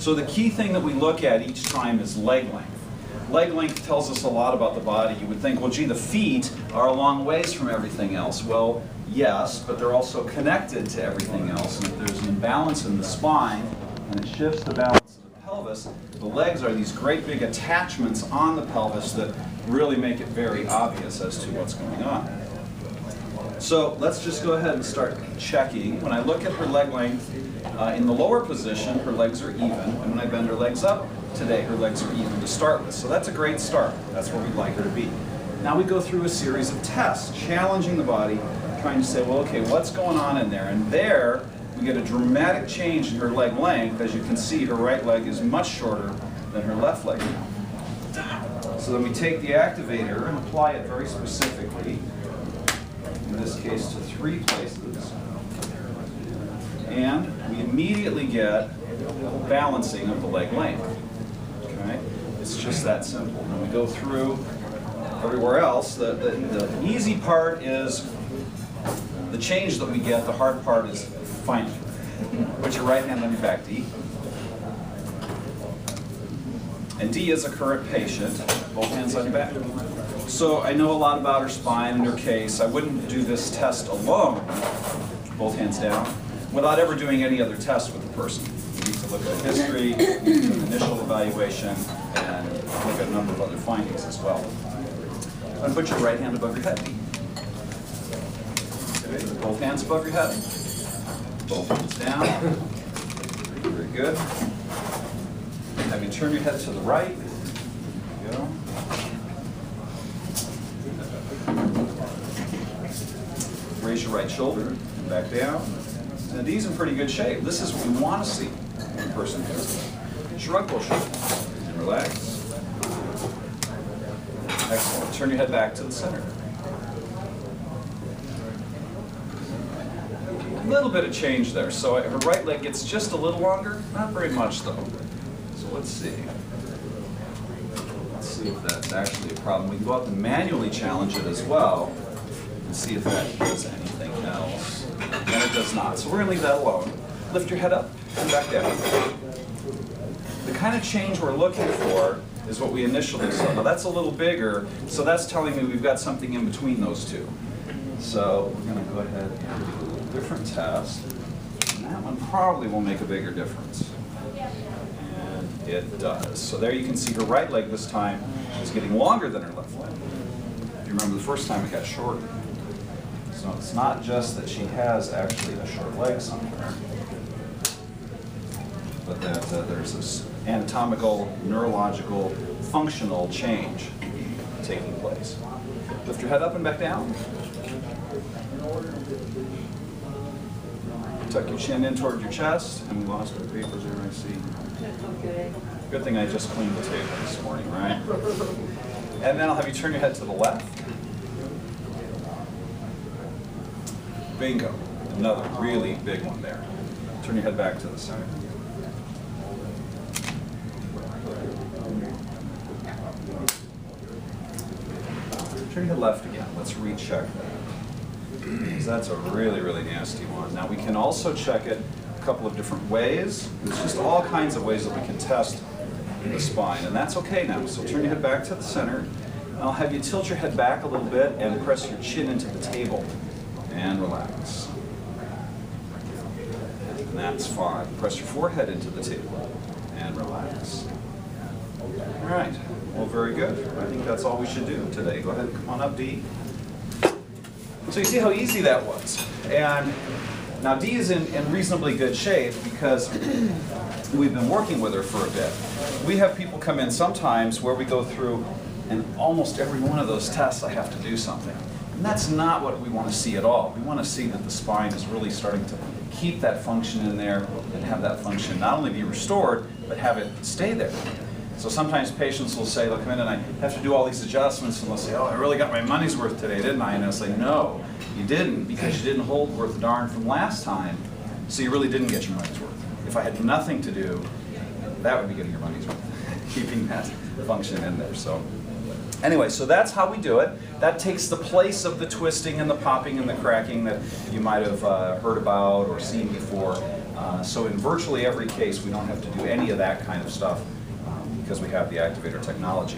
So the key thing that we look at each time is leg length. Leg length tells us a lot about the body. You would think, well, gee, the feet are a long ways from everything else. Well, yes, but they're also connected to everything else. And if there's an imbalance in the spine and it shifts the balance of the pelvis, the legs are these great big attachments on the pelvis that really make it very obvious as to what's going on. So let's just go ahead and start checking. When I look at her leg length, in the lower position, her legs are even. And when I bend her legs up, today her legs are even to start with. So that's a great start. That's where we'd like her to be. Now we go through a series of tests, challenging the body, trying to say, well, okay, what's going on in there? And there, we get a dramatic change in her leg length. As you can see, her right leg is much shorter than her left leg now. So then we take the activator and apply it very specifically, in this case to 3 places. And we immediately get balancing of the leg length. Okay? It's just that simple. When we go through everywhere else, the easy part is the change that we get. The hard part is finding. Put your right hand on your back, D. And D is a current patient. Both hands on your back. So I know a lot about her spine and her case. I wouldn't do this test alone, both hands down, without ever doing any other test with the person. You need to look at history, you need to do an initial evaluation, and look at a number of other findings as well. And put your right hand above your head. Okay, both hands above your head. Both hands down. Very good. Have you turn your head to the right. There you go. Raise your right shoulder and back down. And these in pretty good shape. This is what we want to see when a person does. Shrug both shoulders and relax. Excellent. Turn your head back to the center. A little bit of change there. So her right leg gets just a little longer. Not very much though. So let's see. Let's see if that's actually a problem. We can go up and manually challenge it as well and see if that does anything else. And it does not. So we're going to leave that alone. Lift your head up and back down. The kind of change we're looking for is what we initially saw. Now that's a little bigger, so that's telling me we've got something in between those two. So we're going to go ahead and do a little different test. And that one probably will make a bigger difference. And it does. So there you can see her right leg this time is getting longer than her left leg. If you remember the first time it got shorter. So it's not just that she has actually a short leg somewhere, but that there's this anatomical, neurological, functional change taking place. Lift your head up and back down. Tuck your chin in toward your chest, and we lost our papers there, I see. Okay. Good thing I just cleaned the table this morning, right? And then I'll have you turn your head to the left. Bingo. Another really big one there. Turn your head back to the center. Turn your head left again. Let's recheck that. Because that's a really, really nasty one. Now we can also check it a couple of different ways. There's just all kinds of ways that we can test the spine, and that's okay now. So turn your head back to the center. I'll have you tilt your head back a little bit and press your chin into the table. And relax. And that's fine. Press your forehead into the table and relax. All right. Well, very good. I think that's all we should do today. Go ahead and come on up, Dee. So you see how easy that was. And now Dee is in reasonably good shape because we've been working with her for a bit. We have people come in sometimes where we go through, and almost every one of those tests I have to do something. And that's not what we want to see at all. We want to see that the spine is really starting to keep that function in there and have that function not only be restored, but have it stay there. So sometimes patients will say, they'll come in and I have to do all these adjustments, and they'll say, oh, I really got my money's worth today, didn't I? And I'll say, no, you didn't, because you didn't hold worth a darn from last time, so you really didn't get your money's worth. If I had nothing to do, that would be getting your money's worth, keeping that function in there. So Anyway, so that's how we do it. That takes the place of the twisting and the popping and the cracking that you might have heard about or seen before. So in virtually every case, we don't have to do any of that kind of stuff because we have the activator technology.